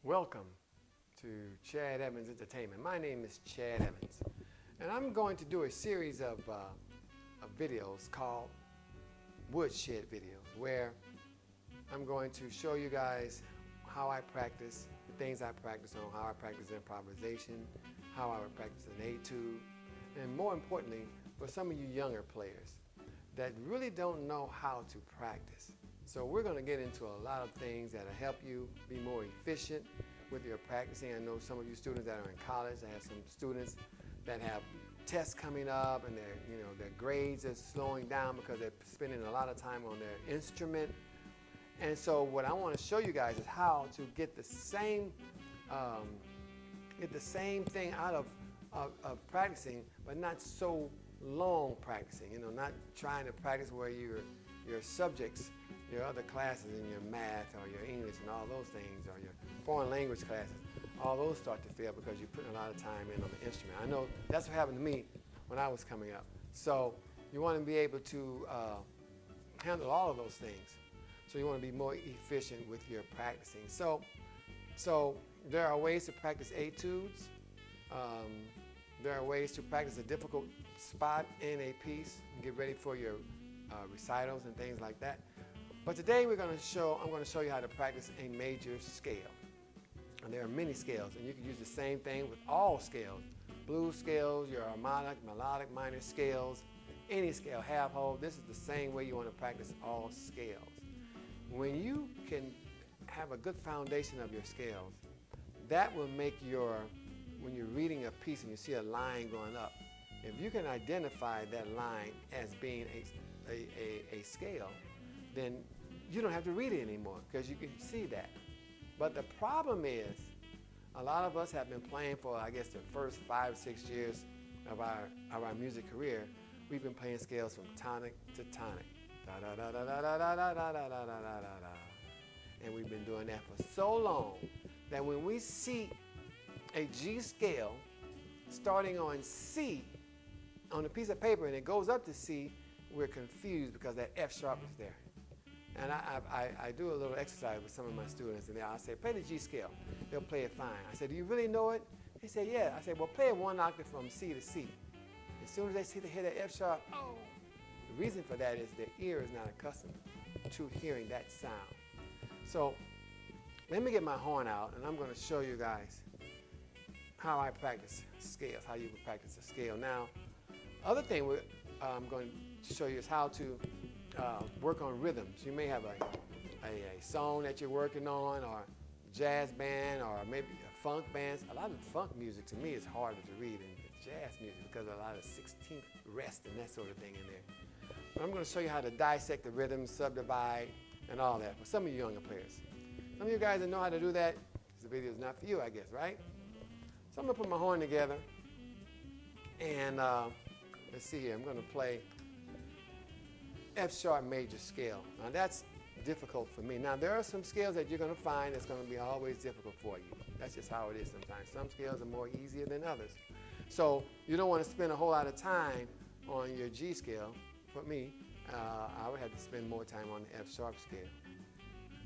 Welcome to Chad Evans Entertainment. My name is Chad Evans, and I'm going to do a series of videos called Woodshed videos, where I'm going to show you guys how I practice, the things I practice on, how I practice improvisation, how I would practice an etude, and more importantly, for some of you younger players that really don't know how to practice. So we're going to get into a lot of things that will help you be more efficient with your practicing. I know some of you students that are in college. I have some students that have tests coming up, and their grades are slowing down because they're spending a lot of time on their instrument. And so what I want to show you guys is how to get the same thing out of practicing, but not so long practicing. Not trying to practice where your subjects, your other classes in your math or your English and all those things, or your foreign language classes, all those start to fail because you're putting a lot of time in on the instrument. I know that's what happened to me when I was coming up. So you want to be able to handle all of those things. So you want to be more efficient with your practicing. So there are ways to practice etudes. There are ways to practice a difficult spot in a piece and get ready for your recitals and things like that. But today I'm going to show you how to practice a major scale. And there are many scales, and you can use the same thing with all scales. Blues scales, your harmonic, melodic minor scales, any scale, half whole. This is the same way you want to practice all scales. When you can have a good foundation of your scales, that will make when you're reading a piece and you see a line going up, if you can identify that line as being a scale, then you don't have to read it anymore because you can see that. But the problem is, a lot of us have been playing for, I guess, the first 5 or 6 years of our music career. We've been playing scales from tonic to tonic. Da da da da da da da da da da da da da. And we've been doing that for so long that when we see a G scale starting on C on a piece of paper and it goes up to C, we're confused because that F sharp is there. And I do a little exercise with some of my students, and I'll say, play the G scale. They'll play it fine. I said, do you really know it? They say, yeah. I said, well, play it one octave from C to C. As soon as they hear that F sharp, oh. The reason for that is their ear is not accustomed to hearing that sound. So let me get my horn out, and I'm going to show you guys how I practice scales, how you can practice a scale. Now, other thing I'm going to show you is how to work on rhythms. You may have a song that you're working on, or jazz band, or maybe a funk band. A lot of funk music to me is harder to read than jazz music because of a lot of 16th rest and that sort of thing in there. But I'm going to show you how to dissect the rhythms, subdivide, and all that for some of you younger players. Some of you guys that know how to do that, this video is not for you, I guess, right? So I'm going to put my horn together, and let's see here. I'm going to play F sharp major scale. Now that's difficult for me. Now there are some scales that you're going to find that's going to be always difficult for you. That's just how it is sometimes. Some scales are more easier than others. So you don't want to spend a whole lot of time on your G scale. For me, I would have to spend more time on the F sharp scale.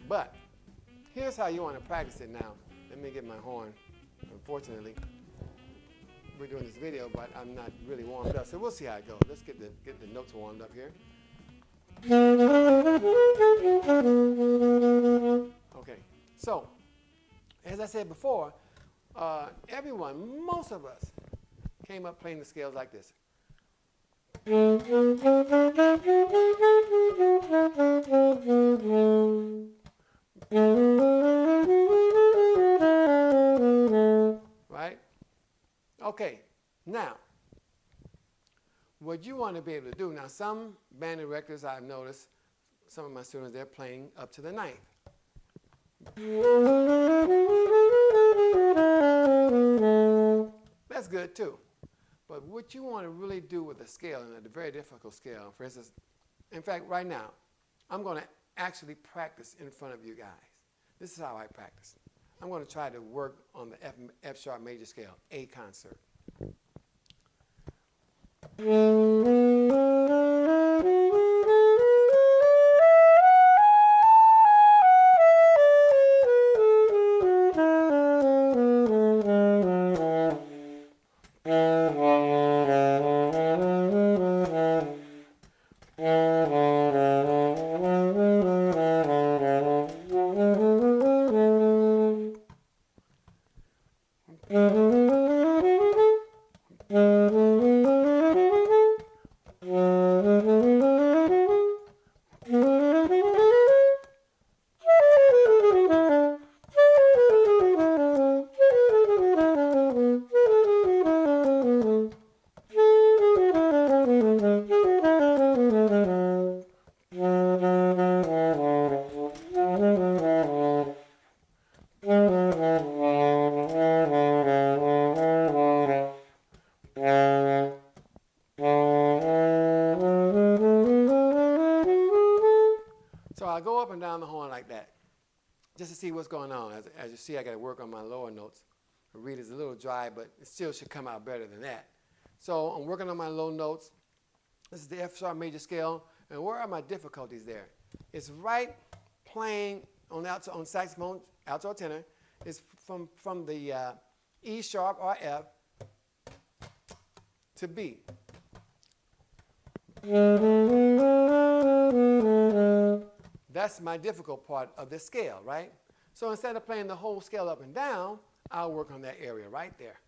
But here's how you want to practice it now. Let me get my horn. Unfortunately, we're doing this video, but I'm not really warmed up. So we'll see how it goes. Let's get the notes warmed up here. Okay, so as I said before, most of us came up playing the scales like this. Right? Okay, now, what you want to be able to do, now some band directors I've noticed, some of my students, they're playing up to the ninth. That's good too. But what you want to really do with a scale, and a very difficult scale, for instance, in fact, right now, I'm going to actually practice in front of you guys. This is how I practice. I'm going to try to work on the F sharp major scale, A concert. So I go up and down the horn like that, just to see what's going on. As you see, I got to work on my lower notes. The reed is a little dry, but it still should come out better than that. So I'm working on my low notes. This is the F sharp major scale. And where are my difficulties there? It's right playing on saxophone, alto or tenor. It's from the E sharp or F to B. That's my difficult part of the scale, right? So instead of playing the whole scale up and down, I'll work on that area right there.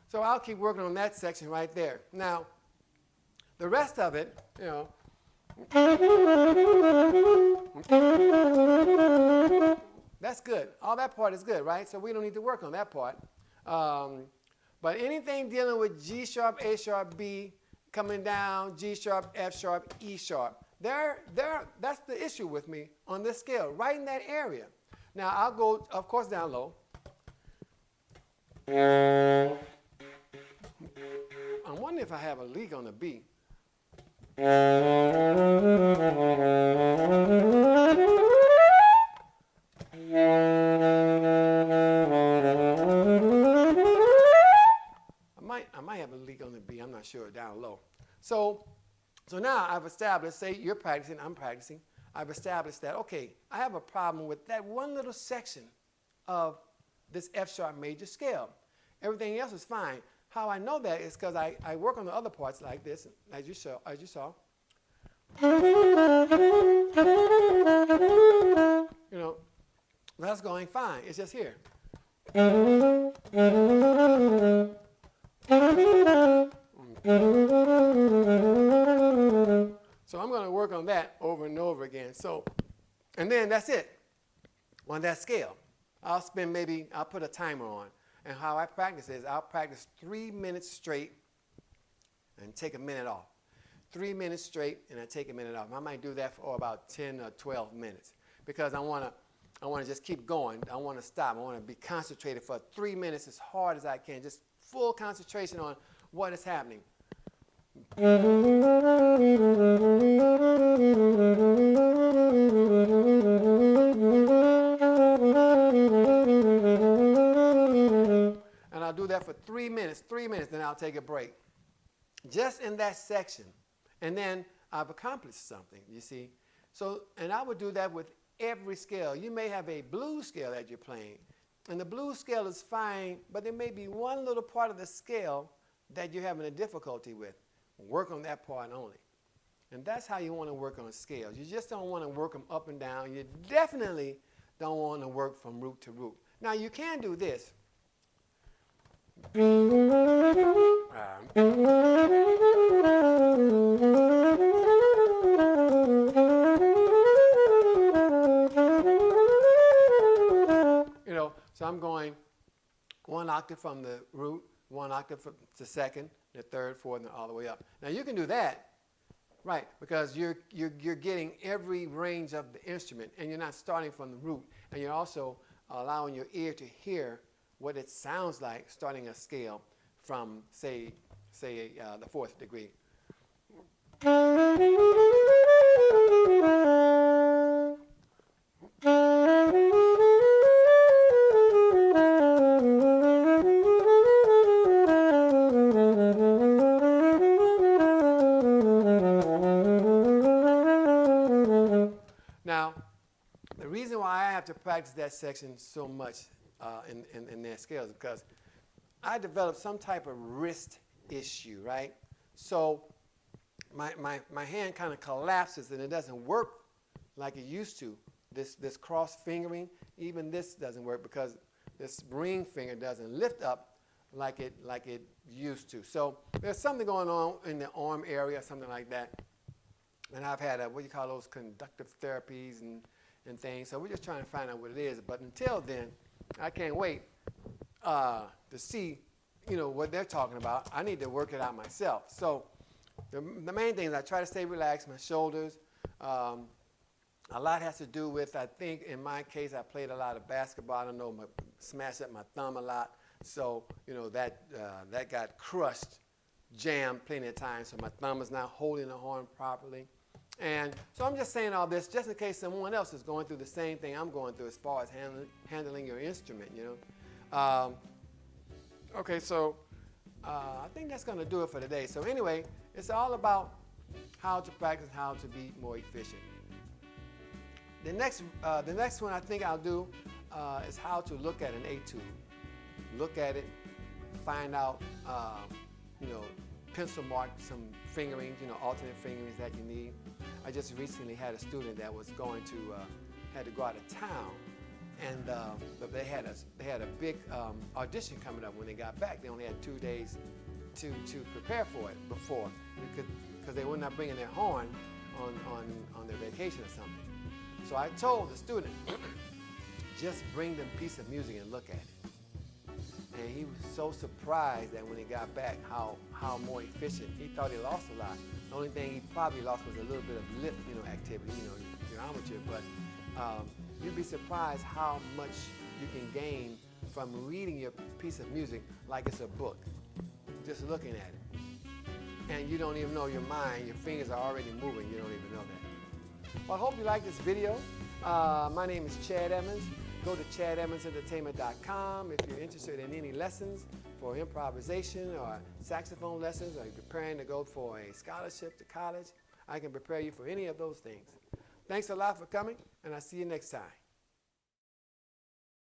So I'll keep working on that section right there. Now, the rest of it, you know, that's good. All that part is good, right? So we don't need to work on that part. But anything dealing with G sharp, A sharp, B, coming down, G sharp, F sharp, E sharp, that's the issue with me on this scale, right in that area. Now, I'll go, of course, down low. I'm wondering if I have a leak on the B. I might have a leak on the B. I'm not sure, down low. So now I've established, say you're practicing, I'm practicing. I've established that, okay, I have a problem with that one little section of this F sharp major scale. Everything else is fine. How I know that is because I work on the other parts like this, as you saw. You know, that's going fine. It's just here. So I'm going to work on that over and over again. So, and then that's it on that scale. I'll put a timer on. And how I practice is I'll practice 3 minutes straight and take a minute off. 3 minutes straight and I take a minute off. I might do that for about 10 or 12 minutes because I want to just keep going. I want to stop. I want to be concentrated for 3 minutes as hard as I can. Just full concentration on what is happening. And I'll do that for 3 minutes, then I'll take a break. Just in that section. And then I've accomplished something, you see. So, and I would do that with every scale. You may have a blues scale that you're playing. And the blues scale is fine, but there may be one little part of the scale that you're having a difficulty with. Work on that part only. And that's how you want to work on scales. You just don't want to work them up and down. You definitely don't want to work from root to root. Now, you can do this. You know, so I'm going 1 octave from the root, 1 octave from the second, the third, fourth, and all the way up. Now you can do that, right? Because you're getting every range of the instrument, and you're not starting from the root, and you're also allowing your ear to hear what it sounds like starting a scale from say the 4th degree. Now, the reason why I have to practice that section so much in their scales is because I developed some type of wrist issue, right? So my hand kind of collapses and it doesn't work like it used to. This cross fingering, even this doesn't work because this ring finger doesn't lift up like it used to. So there's something going on in the arm area, something like that. And I've had what do you call those conductive therapies and things. So we're just trying to find out what it is. But until then, I can't wait to see, what they're talking about. I need to work it out myself. So the main thing is I try to stay relaxed, my shoulders. A lot has to do with, I think, in my case, I played a lot of basketball. I know smashed up my thumb a lot. So, that got crushed, jammed plenty of times. So my thumb is not holding the horn properly. And so I'm just saying all this just in case someone else is going through the same thing I'm going through as far as handling your instrument, Okay, so I think that's going to do it for today. So anyway, it's all about how to practice, how to be more efficient. The next one I think I'll do is how to look at an etude. Look at it, find out, pencil mark some fingerings, alternate fingerings that you need. I just recently had a student that was going to had to go out of town, and but they had a big audition coming up when they got back. They only had 2 days to prepare for it before, because they were not bringing their horn on their vacation or something. So I told the student, just bring them a piece of music and look at it. And he was so surprised that when he got back, how more efficient. He thought he lost a lot. The only thing he probably lost was a little bit of lip, activity, geometry. But you'd be surprised how much you can gain from reading your piece of music like it's a book, just looking at it. And you don't even know your mind, your fingers are already moving, you don't even know that. Well, I hope you like this video. My name is Chad Edmonds. Go to ChadEdmondsEntertainment.com if you're interested in any lessons for improvisation or saxophone lessons, or you're preparing to go for a scholarship to college. I can prepare you for any of those things. Thanks a lot for coming, and I'll see you next time.